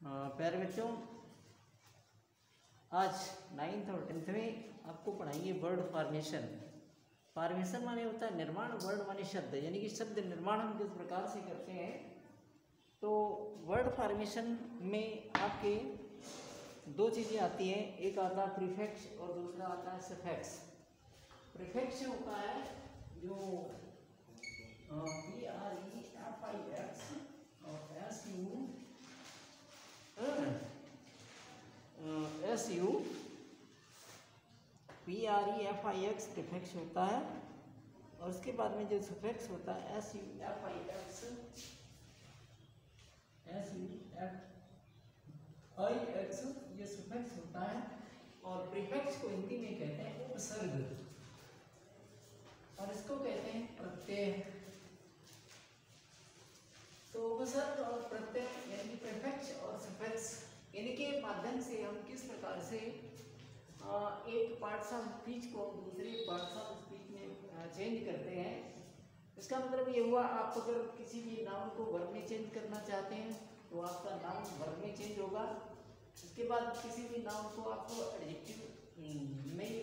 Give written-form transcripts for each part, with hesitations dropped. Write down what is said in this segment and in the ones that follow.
प्यारे बच्चों, आज 9th और 10th में आपको पढ़ाएंगे वर्ड फॉर्मेशन। फॉर्मेशन माने होता है निर्माण, वर्ड माने शब्द, यानी कि शब्द निर्माण हम किस प्रकार से करते हैं। तो वर्ड फॉर्मेशन में आपके दो चीज़ें आती हैं, एक आता है प्रीफिक्स और दूसरा आता है सफिक्स। प्रीफिक्स होता है जो PREFIX और SU PREFIX प्रीफिक्स होता है, और उसके बाद में जो सफिक्स होता है SUFIX ये सफिक्स होता है। और प्रीफिक्स को हिंदी में कहते हैं उपसर्ग, और इसको कहते हैं प्रत्यय। तो उपसर्ग और प्रत्यय यानी कि प्रीफिक्स और सफिक्स, इनके माध्यम से हम किस प्रकार से एक पार्ट्स ऑफ स्पीच को दूसरे पार्ट्स ऑफ स्पीच में चेंज करते हैं। इसका मतलब ये हुआ, आप अगर किसी भी नाउन को वर्ब में चेंज करना चाहते हैं तो आपका नाउन वर्ब में चेंज होगा। इसके बाद किसी भी नाउन को आपको एडजेक्टिव में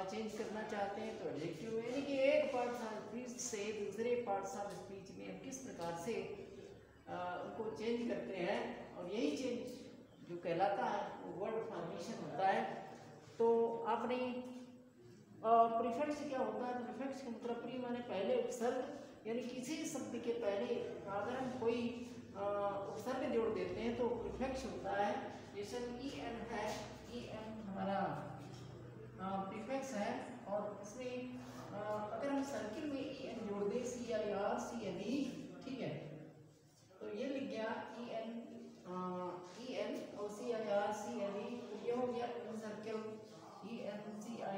चेंज करना चाहते हैं तो एडजेक्टिव में, यानी कि एक पार्ट्स ऑफ स्पीच से दूसरे पार्ट्स ऑफ स्पीच में हम किस प्रकार से उनको चेंज करते हैं, और यही चेंज जो कहलाता है वो वर्ड फॉर्मेशन होता है। तो आपने प्रीफिक्स क्या होता है? प्रीफिक्स का मतलब प्री माने पहले उपसर्ग, यानी किसी शब्द के पहले अगर हम कोई उपसर्ग जोड़ देते हैं तो प्रीफिक्स होता है। जैसे EN है, EN हमारा प्रीफिक्स है, और इसमें अगर हम सर्किल में EN जोड़ दें, CIRCLE, ठीक है, तो ये लिख गया EN और CIRCLE, तो ये हो गया encircle ENCIRCLE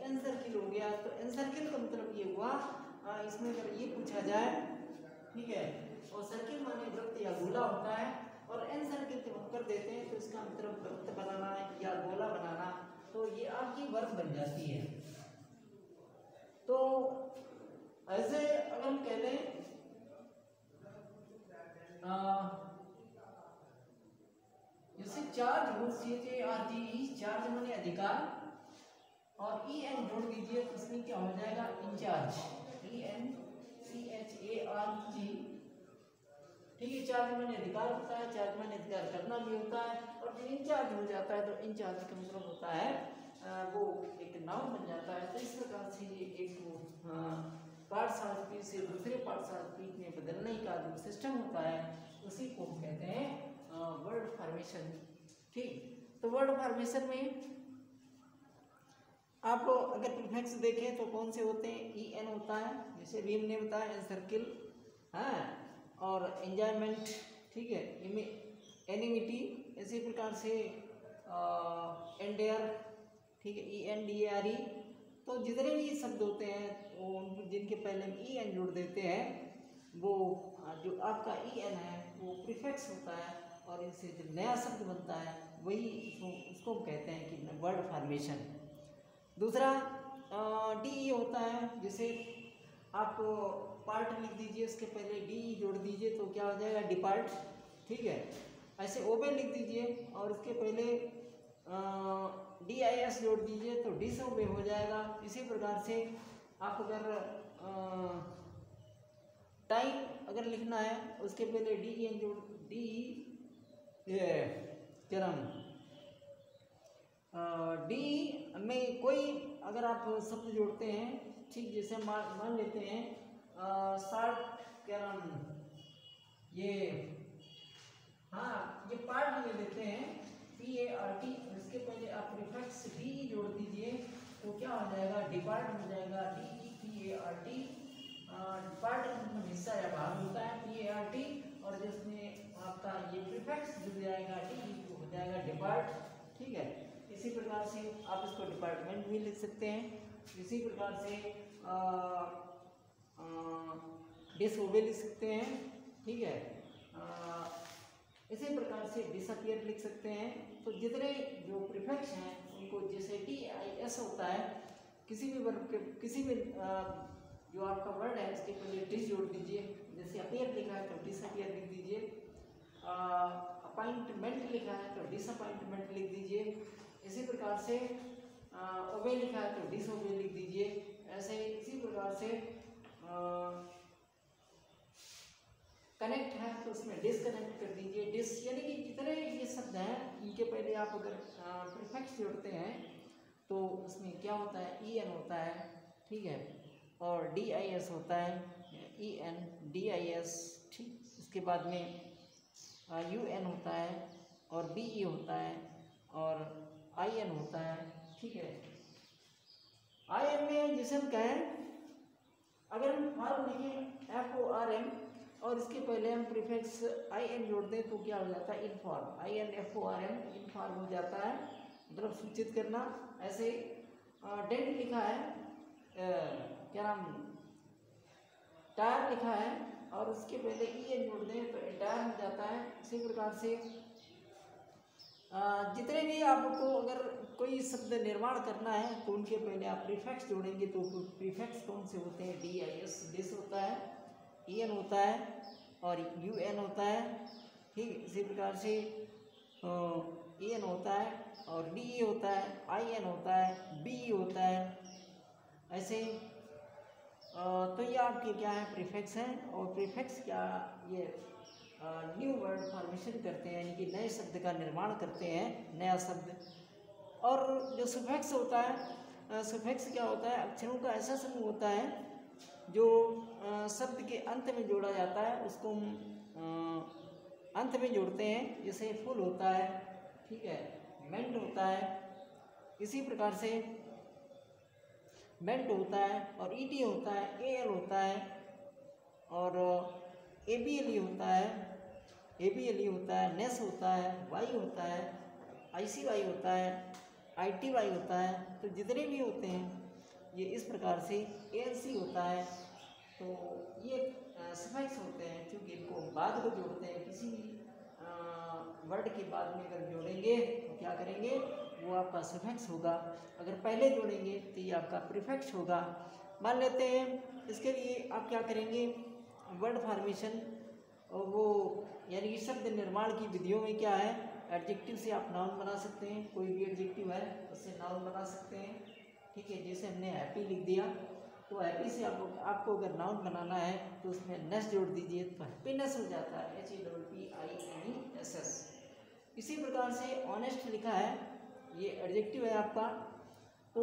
encircle हो गया। तो एन सर्किल का मतलब ये हुआ, इसमें अगर ये पूछा जाए, ठीक है, और सर्किल माने वृत्त या गोला होता है, और एन सर्किल के ऊपर देते हैं तो इसका मतलब वृत्त बनाना या गोला बनाना, तो ये आपकी वर्ब बन जाती है। तो ऐसे अगर हम कह लें जैसे चार्ज हो, CHARGE, चार्ज माने अधिकार, और EN जोड़ दीजिए तो इसमें क्या हो जाएगा? इंचार्ज, ENCHARG, ठीक है। चार्ज माने अधिकार होता है, चार्ज माने अधिकार करना भी होता है, और जब इंचार्ज हो जाता है तो इंचार्ज का मतलब होता है वो एक नाउन बन जाता है। तो इस प्रकार से ये एक पार्ट्स ऑफ स्पीच से दूसरे पार्ट्स ऑफ स्पीच में बदलने का जो सिस्टम होता है उसी को कहते हैं वर्ड फॉर्मेशन, ठीक। तो वर्ड फॉर्मेशन में आप अगर प्रीफिक्स देखें तो कौन से होते हैं? EN होता है, जैसे भीम ने बताया, एन सर्किल, हाँ, और एंजॉयमेंट, ठीक है, एनिमिटी, इसी प्रकार से एंडेयर, ठीक है, ENDARE। तो जितने भी शब्द होते हैं वो जिनके पहले हम EN जोड़ देते हैं, वो जो आपका EN है वो प्रीफिक्स होता है, और इससे जो नया शब्द बनता है वही उसको कहते हैं कि वर्ड फॉर्मेशन। दूसरा DE होता है, जैसे आप पार्ट लिख दीजिए, उसके पहले DE जोड़ दीजिए तो क्या हो जाएगा? डिपार्ट, ठीक है। ऐसे ओबे लिख दीजिए और उसके पहले DIS जोड़ दीजिए तो डिसओबे हो जाएगा। इसी प्रकार से आप अगर टाइम अगर लिखना है उसके पहले DEN जोड़ डी में कोई अगर आप शब्द जोड़ते हैं, ठीक, जैसे मान लेते हैं शार्ट, क्या नाम, ये, हाँ, ये पार्ट ले लेते हैं PART, इसके पहले आप प्रीफिक्स DE जोड़ दीजिए तो क्या हो जाएगा? डिपार्ट हो जाएगा, DEPART। डिपार्ट मतलब हिस्सा या भाग होता है PART, और जिसमें आपका ये प्रीफिक्स जुड़ जाएगा DE तो हो जाएगा डिपार्ट, ठीक है। इसी प्रकार से आप इसको डिपार्टमेंट भी लिख सकते हैं। इसी प्रकार से डिसओबे लिख सकते हैं, ठीक है। इसी प्रकार से डिसअपियर लिख सकते हैं। तो जितने जो प्रीफिक्स हैं उनको, जैसे TIS होता है, किसी भी वर्ब के किसी भी जो आपका वर्ड है उसके पहले अपॉइंटमेंट लिखा है तो डिसअपॉइंटमेंट लिख दीजिए। इसी प्रकार से ओबे लिखा है तो डिसओबे लिख दीजिए। ऐसे इसी प्रकार से कनेक्ट है तो उसमें डिसकनेक्ट कर दीजिए। डिस यानी कि जितने ये शब्द हैं इनके पहले आप अगर प्रीफिक्स जोड़ते हैं तो उसमें क्या होता है, ई एन होता है, ठीक है, और डी आई एस होता है, E N D I S, ठीक। उसके बाद में यू एन होता है और बी ई होता है और आई एन होता है, ठीक है। आई एन में जिसे हम कहें, अगर हम फॉर्म लिखें एफ ओ आर एम और इसके पहले हम प्रीफिक्स आई एन जोड़ दें तो क्या हो जाता है, inform, I N F O R M, inform हो जाता है, मतलब सूचित करना। ऐसे डेंट लिखा है, क्या नाम, टायर लिखा है और उसके पहले ई एन जोड़ दें तो एंटायर हो जाता है। इसी प्रकार से जितने भी आपको अगर कोई शब्द निर्माण करना है तो उनके पहले आप प्रीफिक्स जोड़ेंगे तो प्रीफिक्स कौन से होते हैं, डी आई एस, डिस होता है, ई एन होता है और यू एन होता है, ठीक। इसी प्रकार से ई एन होता है और डी ई होता है, आई एन होता है, बी ई होता है। ऐसे तो ये आपके क्या है, प्रीफिक्स हैं। और प्रीफिक्स क्या, ये न्यू वर्ड फॉर्मेशन करते हैं, यानी कि नए शब्द का निर्माण करते हैं, नया शब्द। और जो सुफिक्स होता है, सुफिक्स क्या होता है, अक्षरों का ऐसा समूह होता है जो शब्द के अंत में जोड़ा जाता है, उसको अंत में जोड़ते हैं। जैसे फुल होता है, ठीक है, मेंट होता है, इसी प्रकार से मेंट होता है और ईटी होता है, ए एल होता है और ए बी एल ई होता है, ए बी एल ई होता है, नेस होता है, वाई होता है, आई सी वाई होता है, आई टी वाई होता है। तो जितने भी होते हैं ये इस प्रकार से ए एल सी होता है। तो ये सफिक्स होते हैं, क्योंकि इनको बाद को जोड़ते हैं, किसी भी वर्ड के बाद में अगर जोड़ेंगे तो क्या करेंगे, वो आपका सफिक्स होगा। अगर पहले जोड़ेंगे तो ये आपका प्रीफिक्स होगा। मान लेते हैं इसके लिए आप क्या करेंगे, वर्ड फॉर्मेशन, वो यानी कि शब्द निर्माण की विधियों में क्या है, एडजेक्टिव से आप नाउन बना सकते हैं, कोई भी एडजेक्टिव है उससे नाउन बना सकते हैं, ठीक है। जैसे हमने हैप्पी लिख दिया तो हैप्पी से आपको अगर नाउन बनाना है तो उसमें नेस जोड़ दीजिए तो हैप्पीनेस हो जाता है, H E double P I N E S S. इसी प्रकार से ऑनेस्ट लिखा है, ये एडजेक्टिव है आपका, तो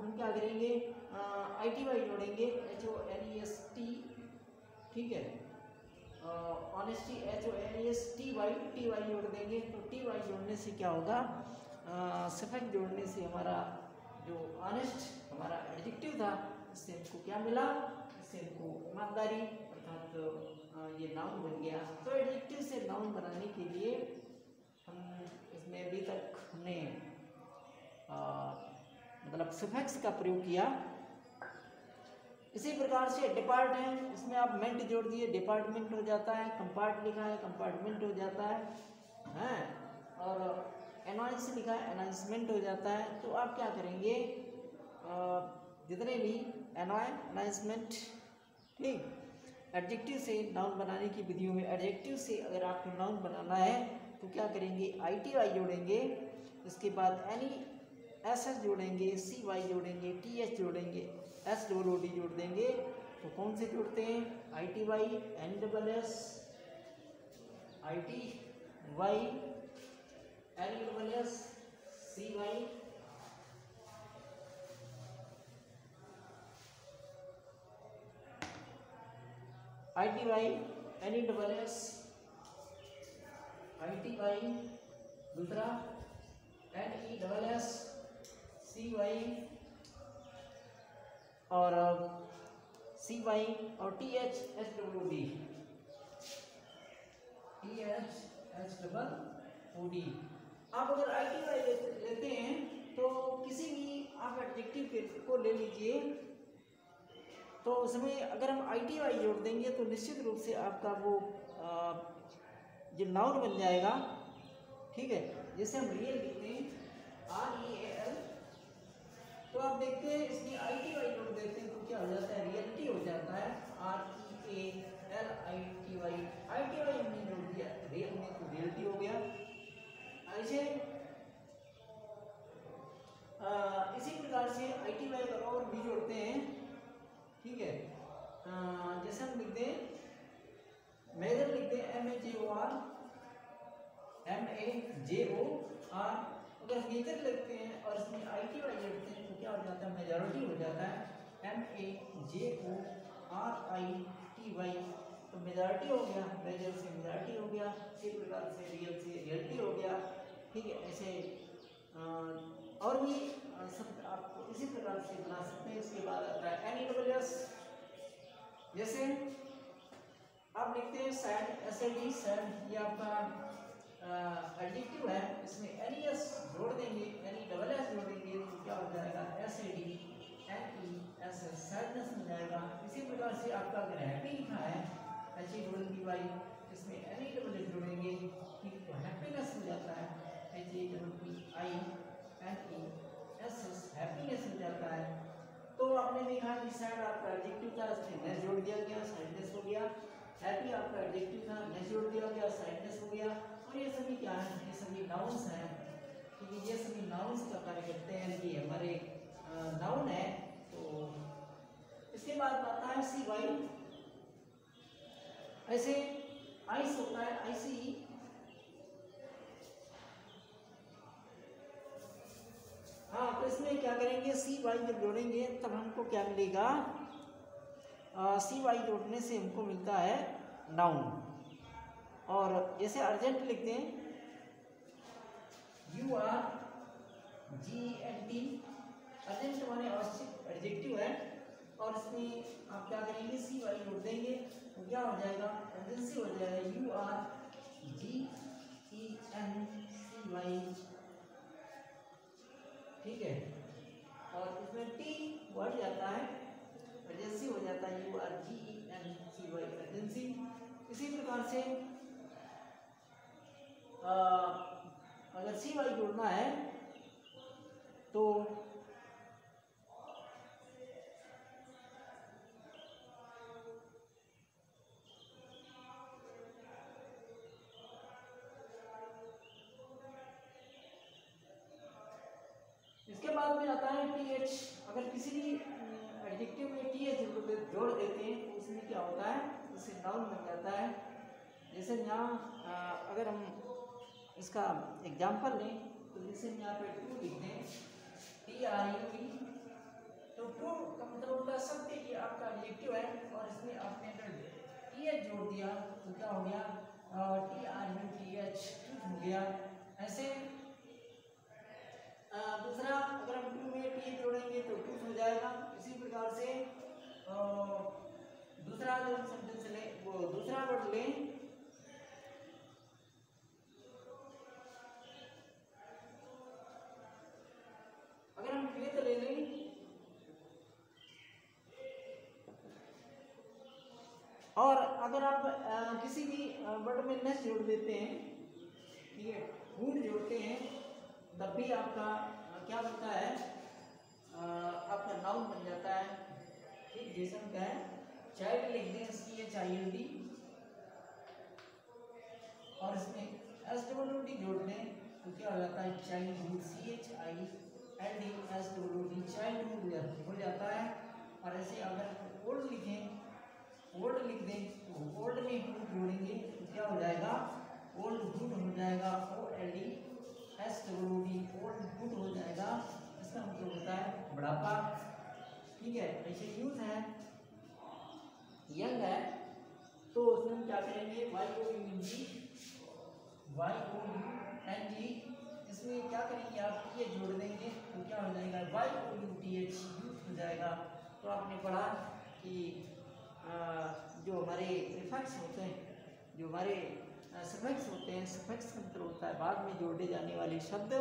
हम क्या करेंगे, आई टी वाई जोड़ेंगे, H O N E S T, ठीक है, honesty H O N E S T Y जोड़ देंगे। तो टी वाई जोड़ने से क्या होगा, सफिक्स जोड़ने से हमारा जो ऑनेस्ट हमारा एडजेक्टिव था इससे हमको क्या मिला, इससे हमको ईमानदारी अर्थात ये नाउन बन गया। तो एडजेक्टिव से नाउन बनाने के लिए हम इसमें अभी तक हमने मतलब सफिक्स का प्रयोग किया। इसी प्रकार से डिपार्ट है, इसमें आप मेंट जोड़ दिए, डिपार्टमेंट हो जाता है, कंपार्ट लिखा है, कंपार्टमेंट हो जाता है, और एनाउंस लिखा है, अनाउंसमेंट हो जाता है। तो आप क्या करेंगे, जितने भी अनाउंसमेंट, ठीक, एडजेक्टिव से नाउन बनाने की विधियों में एडजेक्टिव से अगर आपको नाउन बनाना है तो क्या करेंगे, आई टी वाई जोड़ेंगे, इसके बाद एनी एस एस जोड़ेंगे, सी वाई जोड़ेंगे, टी एच जोड़ेंगे, एस डबल ओ डी जोड़ देंगे। तो कौन से जोड़ते हैं, I T Y, N double S, I T Y, N double S, C Y, I T Y, N E double S, I T Y, दूसरा N E double S, C Y और C Y और T H H W D, T H H double O D. आप अगर आई T Y लेते हैं तो किसी भी आप एडजेक्टिव को ले लीजिए, तो उसमें अगर हम आई टी वाई जोड़ देंगे तो निश्चित रूप से आपका वो जो नाउन बन जाएगा, ठीक है। जैसे हम रियल लिखते हैं आर ई ए एल, तो आप देखते हैं इसमें आई टी वाई जोड़ देते हैं तो क्या हो जाता है, रियलिटी हो जाता है, R E A L I T Y, I T Y हमने जोड़ दिया रियल में तो रियलिटी हो गया। ऐसे इसी प्रकार से ITY और भी जोड़ते हैं, ठीक है। जैसे हम लिखते हैं मेजर, लिखते हैं MAJOR, अगर मेजर लिखते हैं और इसमें ITY जोड़ते हैं तो क्या हो जाता है, मेजॉरिटी हो जाता है, MAJORITY, तो मेजॉरिटी हो गया, मेजर से मेजॉरिटी हो गया, इसी प्रकार से रियल से रियलिटी हो गया, ठीक है। ऐसे और भी सब आप इसी प्रकार से बना सकते हैं। इसके बाद आता है NESS, जैसे आप लिखते हैं सैड, SAD, सैड, ये आपका एडजेक्टिव है, इसमें NES जोड़ देंगे, NESS जोड़ देंगे तो क्या हो जाएगा, SAD NESS, सैडनेस मिल जाएगा। इसी प्रकार से आपका अगर हैप्पी लिखा है HAPPY, इसमें NESS जोड़ेंगे, ठीक, तो हैप्पीनेस हो जाता है, HAPPINESS, हैप्पीनेस हो जाता है। तो आपने देखा कि सैड आपका एडजेक्टिव था, इसमें नेस जोड़ दिया गया, सैडनेस हो गया। हैप्पी आपका एडजेक्टिव था, नेस जोड़ दिया गया, सैडनेस हो गया। और ये सभी क्या है, ये सभी नाउन्स हैं, क्योंकि ये सभी नाउन्स का कार्य करते हैं, कि हमारे नाउन है। तो इसके बाद आता है CY, ऐसे आइस होता है, ICE, हाँ, तो इसमें क्या करेंगे, CY जब जोड़ेंगे तब हमको क्या मिलेगा, CY जोड़ने से हमको मिलता है नाउन। और जैसे अर्जेंट लिखते हैं URGENT, अर्जेंट माने आवश्यक, एडजेक्टिव है, और इसमें आप क्या करेंगे, CY जोड़ देंगे तो क्या हो जाएगा, अर्जेंसी हो जाएगा, URGENCY, ठीक है। और इसमें T बढ़ जाता है, अर्जेंसी हो जाता है, URGENCY, अर्जेंसी। इसी प्रकार से अगर CY जोड़ना है तो इसके बाद में आता है TH, अगर किसी भी एडजेक्टिव में TH जोड़ देते हैं तो उसमें क्या होता है, उससे नाउन बन जाता है। जैसे यहाँ अगर हम इसका एग्जाम्पल लें तो जैसे यहाँ पे टू लिखते हैं, TRUE, तो टू का मतलब होता है सत्य, कि आपका एडजेक्टिव है, और इसमें आपने अगर TH जोड़ दिया तो क्या हो गया, TRUTH, हो गया। ऐसे दूसरा, अगर हम टू में TH जोड़ेंगे तो ट्रूथ हो जाएगा। इसी प्रकार से दूसरा अगर हम सेंटेंस लें, वो दूसरा वर्ड लें, अगर हम फेथ ले लें, और अगर आप किसी भी वर्ड में नेस जोड़ देते हैं, ठीक है, फूड जोड़ते हैं, तब भी आपका क्या बनता है, आपका नाउन बन जाता है, ठीक। जैसे हम कहें चाइल्ड लिख दें, CHILD, और इसमें SWD जोड़ दें तो क्या हो जाता है, चाइल्डहुड, CHILD, SWD, चाइल्डहुड हो जाता है। और ऐसे अगर ओल्ड लिखें, ओल्ड लिख दें तो ओल्ड में हुड जोड़ेंगे तो क्या हो जाएगा, ओल्ड हुड हो जाएगा, OLD SWD, ओल्ड हुड हो जाएगा। इसका मतलब होता है बुढ़ापा, ठीक है। ऐसे यूथ है, यंग है, तो उसमें हम क्या करेंगे, YOUNG, इसमें क्या करेंगे, आप ये जोड़ देंगे तो क्या हो जाएगा, YOUTH, यूथ हो जाएगा। तो आपने पढ़ा कि जो हमारे प्रीफिक्स होते हैं, जो हमारे सफिक्स होते हैं, सफिक्स का मतलब होता है बाद में जोड़े जाने वाले शब्द।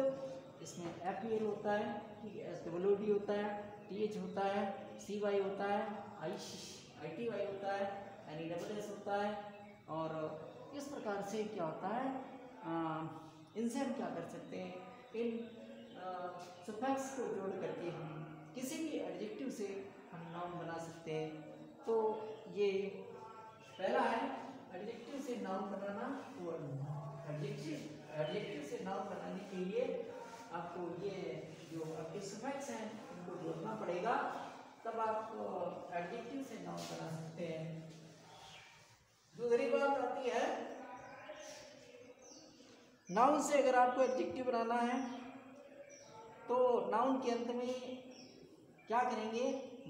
इसमें FEL होता है, ठीक है, SWD होता है, TH होता है, CY होता है, ITY होता है, NESS होता है। और इस प्रकार से क्या होता है, इनसे हम क्या कर सकते हैं, इन सफिक्स को जोड़ करके हम किसी भी एडजेक्टिव से हम नाउन बना सकते हैं। तो ये पहला है एडजेक्टिव से नाउन बनाना, एडजेक्टिव से नाउन बनाने के लिए आपको ये जो आपके सफिक्स हैं उनको जोड़ना पड़ेगा, तब आप एडजेक्टिव से नाउन बना सकते हैं। दूसरी बात आती है नाउन से अगर आपको एडजेक्टिव बनाना है तो नाउन के अंत में क्या करेंगे,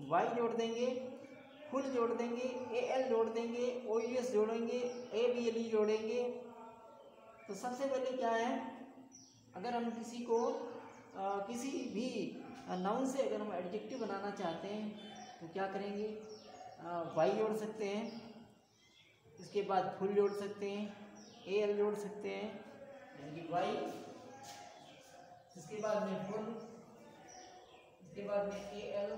वाई जोड़ देंगे, फुल जोड़ देंगे, ए एल जोड़ देंगे, ओ यू एस जोड़ेंगे, ए बी एल ई जोड़ेंगे। तो सबसे पहले क्या है, अगर हम किसी को किसी भी नाउन से अगर हम एडजेक्टिव बनाना चाहते हैं तो क्या करेंगे, वाई जोड़ सकते हैं, इसके बाद फुल जोड़ सकते हैं, ए एल जोड़ सकते हैं यानी कि वाई, इसके बाद में फुल, इसके बाद में ए एल,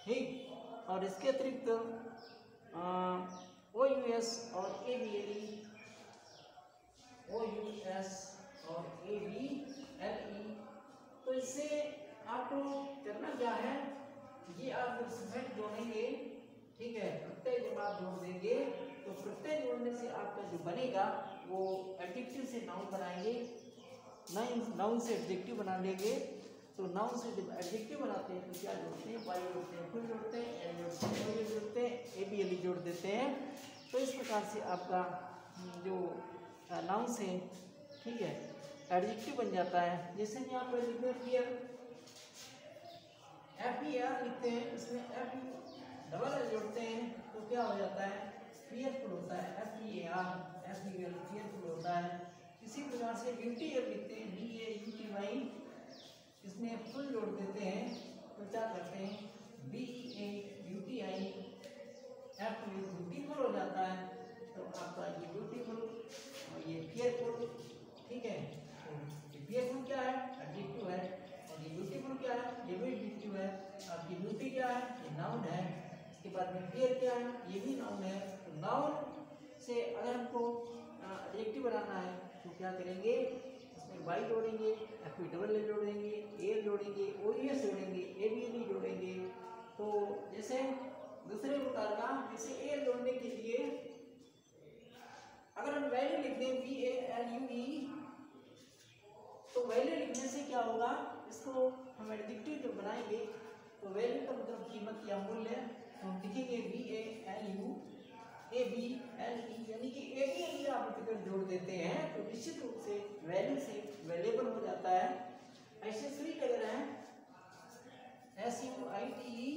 ठीक। और इसके अतिरिक्त ओ यू एस और A B L E, O U S और ए बी एल ई। तो इससे आपको करना क्या है, ये आप जब सफिक्स जोड़ेंगे, ठीक है, प्रत्यय जब आप जोड़ देंगे तो प्रत्यय जोड़ने से आपका जो बनेगा वो एडजेक्टिव से नाउन बनाएंगे, नाउन से एडजेक्टिव बना लेंगे। तो नाउन से जब एडजेक्टिव बनाते हैं तो क्या जोड़ते हैं, वाई जोड़ते हैं, फुल जोड़ते हैं, एल जोड़ते हैं, ओ जोड़ते हैं, ए बी एल ई जोड़ देते हैं। तो इस प्रकार से आपका जो नाउन से, ठीक है, एडजेक्टिव बन जाता है। जैसे कि आप लिखते हैं फियर, एफ ई आर लिखते हैं, इसमें एफ डबल एल जोड़ते हैं तो क्या हो जाता है, फियरफुल होता है, F E A R, F E L, fearful होता है। इसी प्रकार से ब्यूटी एल लिखते हैं, B A U T Y, इसमें फुल जोड़ देते हैं तो क्या करते हैं, B E A U T I, F beautiful हो जाता है। तो आपका ये ब्यूटीफुल और ये फियरफुल, ठीक है। तो फियरफुल क्या है, एडजेक्टिव है, और ये ब्यूटीफुल क्या है, ये भी एडजेक्टिव है। आपकी ब्यूटी क्या है, ये नाउन है। इसके बाद में फियर क्या है, ये भी नाउन है। तो नाउन से अगर हमको एडजेक्टिव बनाना है तो क्या करेंगे, इसमें वाई जोड़ेंगे, एफ डबल एल जोड़ेंगे, ए जोड़ेंगे, ओ यू एस जोड़ेंगे, ए बी एल ई जोड़ेंगे। तो जैसे दूसरे प्रकार का, जैसे ए जोड़ने के लिए अगर हम वैल्यू लिख दें B A L U E, तो वैल्यू लिखने से क्या होगा, इसको हम एडजेक्टिव जो बनाएंगे तो वैल्यू का मतलब कीमत या मूल्य, तो हम लिखेंगे B A L U A B L E, यानी कि ए बी एल ई आप अगर जोड़ देते हैं तो निश्चित रूप से वैल्यू से वेरिएबल हो जाता है। ऐसे स्वीट अगर है S U I T E,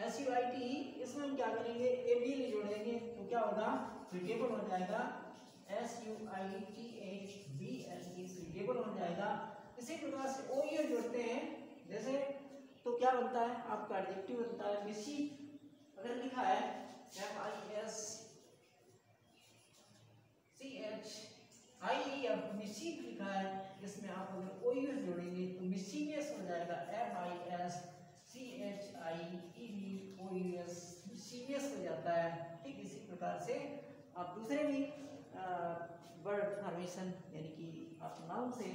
S U I T E, इसमें हम क्या करेंगे, ए बी एल ई जोड़ेंगे तो क्या होगा, स्वीटेबल हो जाएगा, S U I T H B L E, suitable हो जाएगा। इसी प्रकार से ओ यू जोड़ते हैं जैसे, तो क्या बनता है, आपका एडजेक्टिव बनता है मिसी। अगर लिखा है M I S C H I E, अब मिसी लिखा है, इसमें आप अगर ओ यू जोड़ेंगे तो मिसीवियस हो जाएगा, M I S C H I E B O U S, mischievous हो जाता है। ठीक इसी प्रकार से आप दूसरे भी वर्ड फॉर्मेशन यानी कि आप नाउन से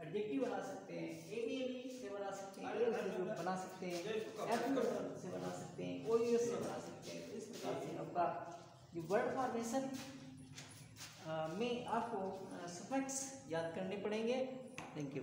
एडजेक्टिव बना सकते हैं, ए बी एल ई से बना सकते हैं, ए से बना सकते हैं, एफ से बना सकते हैं, ओ यू एस से बना सकते हैं। तो इस प्रकार से आपका जो वर्ड फॉर्मेशन में आपको सफिक्स याद करने पड़ेंगे। Thank you.